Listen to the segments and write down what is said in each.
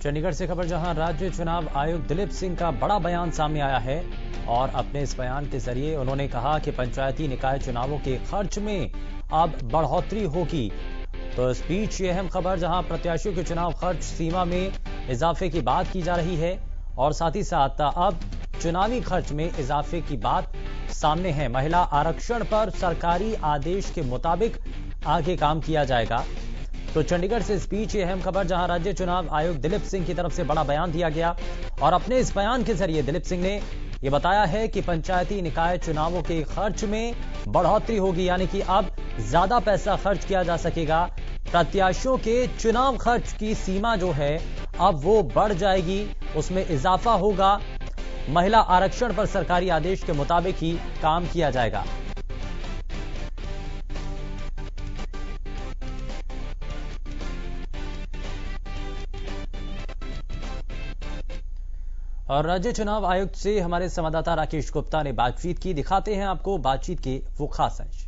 चंडीगढ़ से खबर, जहां राज्य चुनाव आयुक्त दिलीप सिंह का बड़ा बयान सामने आया है और अपने इस बयान के जरिए उन्होंने कहा कि पंचायती निकाय चुनावों के खर्च में अब बढ़ोतरी होगी। तो इस बीच ये अहम खबर, जहां प्रत्याशियों के चुनाव खर्च सीमा में इजाफे की बात की जा रही है और साथ ही साथ अब चुनावी खर्च में इजाफे की बात सामने है। महिला आरक्षण पर सरकारी आदेश के मुताबिक आगे काम किया जाएगा। तो चंडीगढ़ से इस बीच ये अहम खबर, जहां राज्य चुनाव आयुक्त दिलीप सिंह की तरफ से बड़ा बयान दिया गया और अपने इस बयान के जरिए दिलीप सिंह ने यह बताया है कि पंचायती निकाय चुनावों के खर्च में बढ़ोतरी होगी, यानी कि अब ज्यादा पैसा खर्च किया जा सकेगा। प्रत्याशियों के चुनाव खर्च की सीमा जो है अब वो बढ़ जाएगी, उसमें इजाफा होगा। महिला आरक्षण पर सरकारी आदेश के मुताबिक ही काम किया जाएगा। और राज्य चुनाव आयुक्त से हमारे संवाददाता राकेश गुप्ता ने बातचीत की। दिखाते हैं आपको बातचीत के वो खास अंश।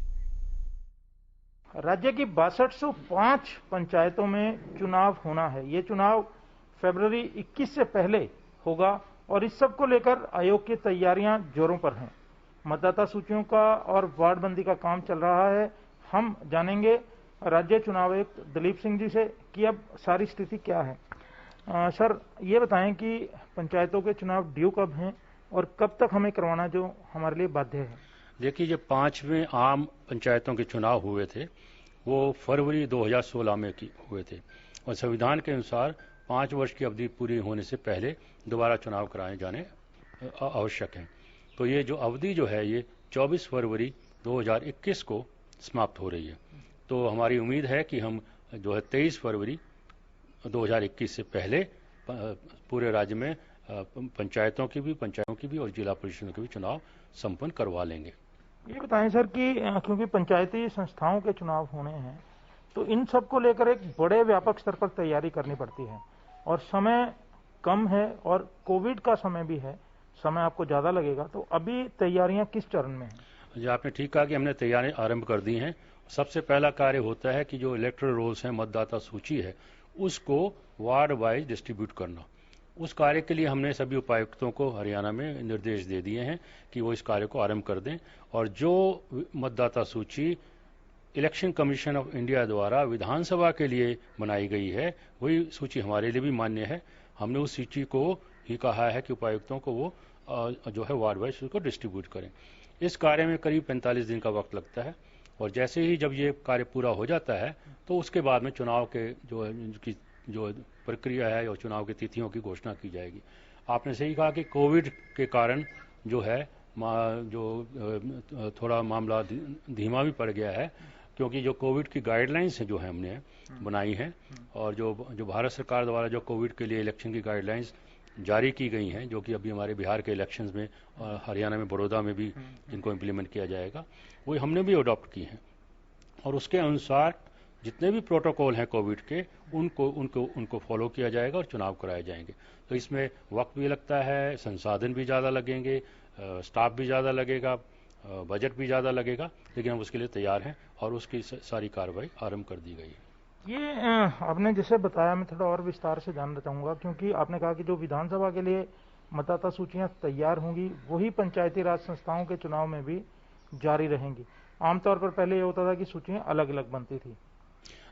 राज्य की 6205 पंचायतों में चुनाव होना है। ये चुनाव फरवरी 21 से पहले होगा और इस सब को लेकर आयोग की तैयारियां जोरों पर हैं। मतदाता सूचियों का और वार्डबंदी का काम चल रहा है। हम जानेंगे राज्य चुनाव आयुक्त दिलीप सिंह जी से कि अब सारी स्थिति क्या है। सर, ये बताएं कि पंचायतों के चुनाव ड्यू कब हैं और कब तक हमें करवाना जो हमारे लिए बाध्य है। देखिए, जब 5वें आम पंचायतों के चुनाव हुए थे वो फरवरी 2016 में हुए थे और संविधान के अनुसार 5 वर्ष की अवधि पूरी होने से पहले दोबारा चुनाव कराए जाने आवश्यक हैं। तो ये जो अवधि जो है ये 24 फरवरी 2021 को समाप्त हो रही है। तो हमारी उम्मीद है कि हम जो है 23 फरवरी 2021 से पहले पूरे राज्य में पंचायतों की भी और जिला परिषदों के भी चुनाव संपन्न करवा लेंगे। ये बताएं सर कि क्योंकि पंचायती संस्थाओं के चुनाव होने हैं तो इन सब को लेकर एक बड़े व्यापक स्तर पर तैयारी करनी पड़ती है और समय कम है और कोविड का समय भी है, समय आपको ज्यादा लगेगा। तो अभी तैयारियां किस चरण में हैं? जो आपने ठीक कहा कि हमने तैयारियां आरंभ कर दी हैं। सबसे पहला कार्य होता है कि जो इलेक्टोरल रोल्स हैं, मतदाता सूची है, उसको वार्ड वाइज डिस्ट्रीब्यूट करना। उस कार्य के लिए हमने सभी उपायुक्तों को हरियाणा में निर्देश दे दिए हैं कि वो इस कार्य को आरंभ कर दें और जो मतदाता सूची इलेक्शन कमीशन ऑफ इंडिया द्वारा विधानसभा के लिए बनाई गई है वही सूची हमारे लिए भी मान्य है। हमने उस सूची को ही कहा है कि उपायुक्तों को वो जो है वार्ड वाइज उसको डिस्ट्रीब्यूट करें। इस कार्य में करीब 45 दिन का वक्त लगता है और जैसे ही जब ये कार्य पूरा हो जाता है तो उसके बाद में चुनाव के जो प्रक्रिया है और चुनाव की तिथियों की घोषणा की जाएगी। आपने सही कहा कि कोविड के कारण जो है जो थोड़ा मामला धीमा भी पड़ गया है, क्योंकि जो कोविड की गाइडलाइंस है जो है हमने बनाई है और जो भारत सरकार द्वारा जो कोविड के लिए इलेक्शन की गाइडलाइंस जारी की गई हैं, जो कि अभी हमारे बिहार के इलेक्शंस में हरियाणा में बड़ौदा में भी जिनको इम्प्लीमेंट किया जाएगा वो हमने भी अडॉप्ट की हैं और उसके अनुसार जितने भी प्रोटोकॉल हैं कोविड के उनको फॉलो किया जाएगा और चुनाव कराए जाएंगे। तो इसमें वक्त भी लगता है, संसाधन भी ज़्यादा लगेंगे, स्टाफ भी ज़्यादा लगेगा, बजट भी ज़्यादा लगेगा, लेकिन हम उसके लिए तैयार हैं और उसकी सारी कार्रवाई आरंभ कर दी गई है। ये आपने जैसे बताया, मैं थोड़ा और विस्तार से जानना चाहूँगा, क्योंकि आपने कहा कि जो विधानसभा के लिए मतदाता सूचियाँ तैयार होंगी वही पंचायती राज संस्थाओं के चुनाव में भी जारी रहेंगी। आमतौर पर पहले ये होता था कि सूचियाँ अलग अलग बनती थी।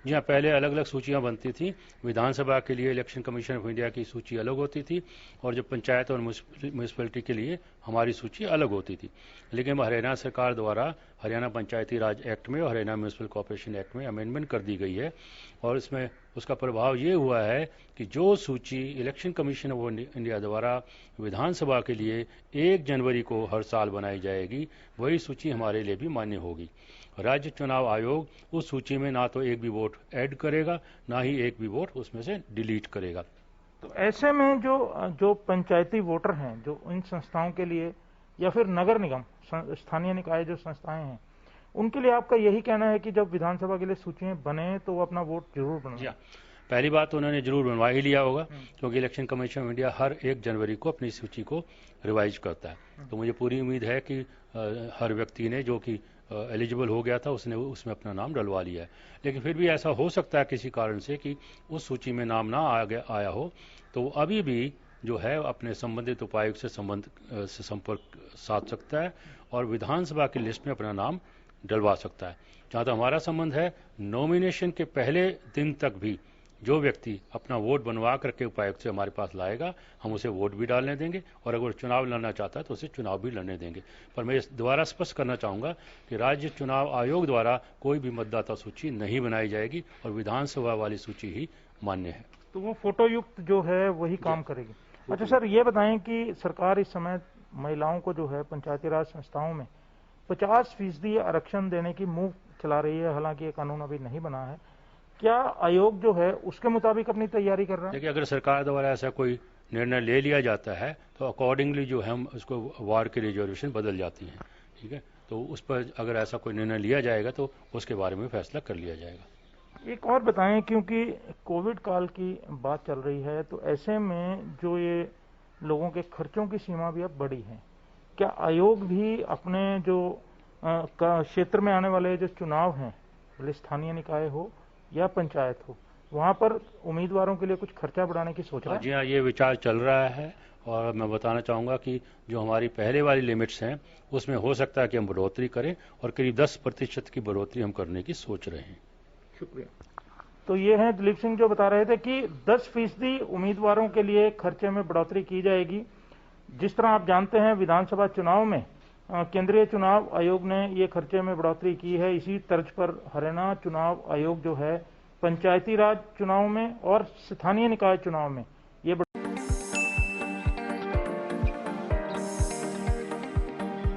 जी हाँ, पहले अलग अलग सूचियां बनती थी। विधानसभा के लिए इलेक्शन कमीशन ऑफ इंडिया की सूची अलग होती थी और जो पंचायत और म्यूनिसिपैलिटी के लिए हमारी सूची अलग होती थी। लेकिन हरियाणा सरकार द्वारा हरियाणा पंचायती राज एक्ट में और हरियाणा म्यूनिसिपल कॉर्पोरेशन एक्ट में अमेंडमेंट कर दी गई है और इसमें उसका प्रभाव ये हुआ है कि जो सूची इलेक्शन कमीशन ऑफ इंडिया द्वारा विधानसभा के लिए 1 जनवरी को हर साल बनाई जाएगी वही सूची हमारे लिए भी मान्य होगी। राज्य चुनाव आयोग उस सूची में ना तो एक भी वोट ऐड करेगा ना ही एक भी वोट उसमें से डिलीट करेगा। तो ऐसे में जो पंचायती वोटर हैं, जो इन संस्थाओं के लिए या फिर नगर निगम स्थानीय निकाय जो संस्थाएं हैं, उनके लिए आपका यही कहना है कि जब विधानसभा के लिए सूचियां बने तो वो अपना वोट जरूर बनवाएं? पहली बात तो उन्होंने जरूर बनवा ही लिया होगा, क्योंकि इलेक्शन कमीशन ऑफ इंडिया हर 1 जनवरी को अपनी सूची को रिवाइज करता है। तो मुझे पूरी उम्मीद है कि हर व्यक्ति ने जो कि एलिजिबल हो गया था उसने उसमें अपना नाम डलवा लिया है। लेकिन फिर भी ऐसा हो सकता है किसी कारण से कि उस सूची में नाम ना आया हो, तो अभी भी जो है अपने संबंधित उपायुक्त से संपर्क साध सकता है और विधानसभा की लिस्ट में अपना नाम डलवा सकता है। जहाँ तक हमारा संबंध है, नॉमिनेशन के पहले दिन तक भी जो व्यक्ति अपना वोट बनवा करके उपायुक्त से हमारे पास लाएगा, हम उसे वोट भी डालने देंगे और अगर चुनाव लड़ना चाहता है तो उसे चुनाव भी लड़ने देंगे। पर मैं दोबारा स्पष्ट करना चाहूंगा कि राज्य चुनाव आयोग द्वारा कोई भी मतदाता सूची नहीं बनाई जाएगी और विधानसभा वाली सूची ही मान्य है। तो वो फोटो युक्त जो है वही काम करेगी। अच्छा सर, ये बताएं कि सरकार इस समय महिलाओं को जो है पंचायती राज संस्थाओं में 50% आरक्षण देने की मुंह चला रही है, हालांकि ये कानून अभी नहीं बना है। क्या आयोग जो है उसके मुताबिक अपनी तैयारी कर रहा है? देखिए, अगर सरकार द्वारा ऐसा कोई निर्णय ले लिया जाता है तो अकॉर्डिंगली जो है हम उसको वार्ड की रिजर्वेशन बदल जाती है। ठीक है, तो उस पर अगर ऐसा कोई निर्णय लिया जाएगा तो उसके बारे में फैसला कर लिया जाएगा। एक और बताएं, क्योंकि कोविड काल की बात चल रही है, तो ऐसे में जो ये लोगों के खर्चों की सीमा भी अब बढ़ी है, क्या आयोग भी अपने जो क्षेत्र में आने वाले जो चुनाव हैं, भले स्थानीय निकाय हो या पंचायत हो, वहां पर उम्मीदवारों के लिए कुछ खर्चा बढ़ाने की सोच रहा है? जी हाँ, ये विचार चल रहा है और मैं बताना चाहूंगा कि जो हमारी पहले वाली लिमिट्स हैं उसमें हो सकता है कि हम बढ़ोतरी करें और करीब 10% की बढ़ोतरी हम करने की सोच रहे हैं। शुक्रिया। तो ये हैं दिलीप सिंह जो बता रहे थे कि 10% उम्मीदवारों के लिए खर्चे में बढ़ोतरी की जाएगी। जिस तरह आप जानते हैं विधानसभा चुनाव में केंद्रीय चुनाव आयोग ने ये खर्चे में बढ़ोतरी की है, इसी तर्ज पर हरियाणा चुनाव आयोग जो है पंचायती राज चुनाव में और स्थानीय निकाय चुनाव में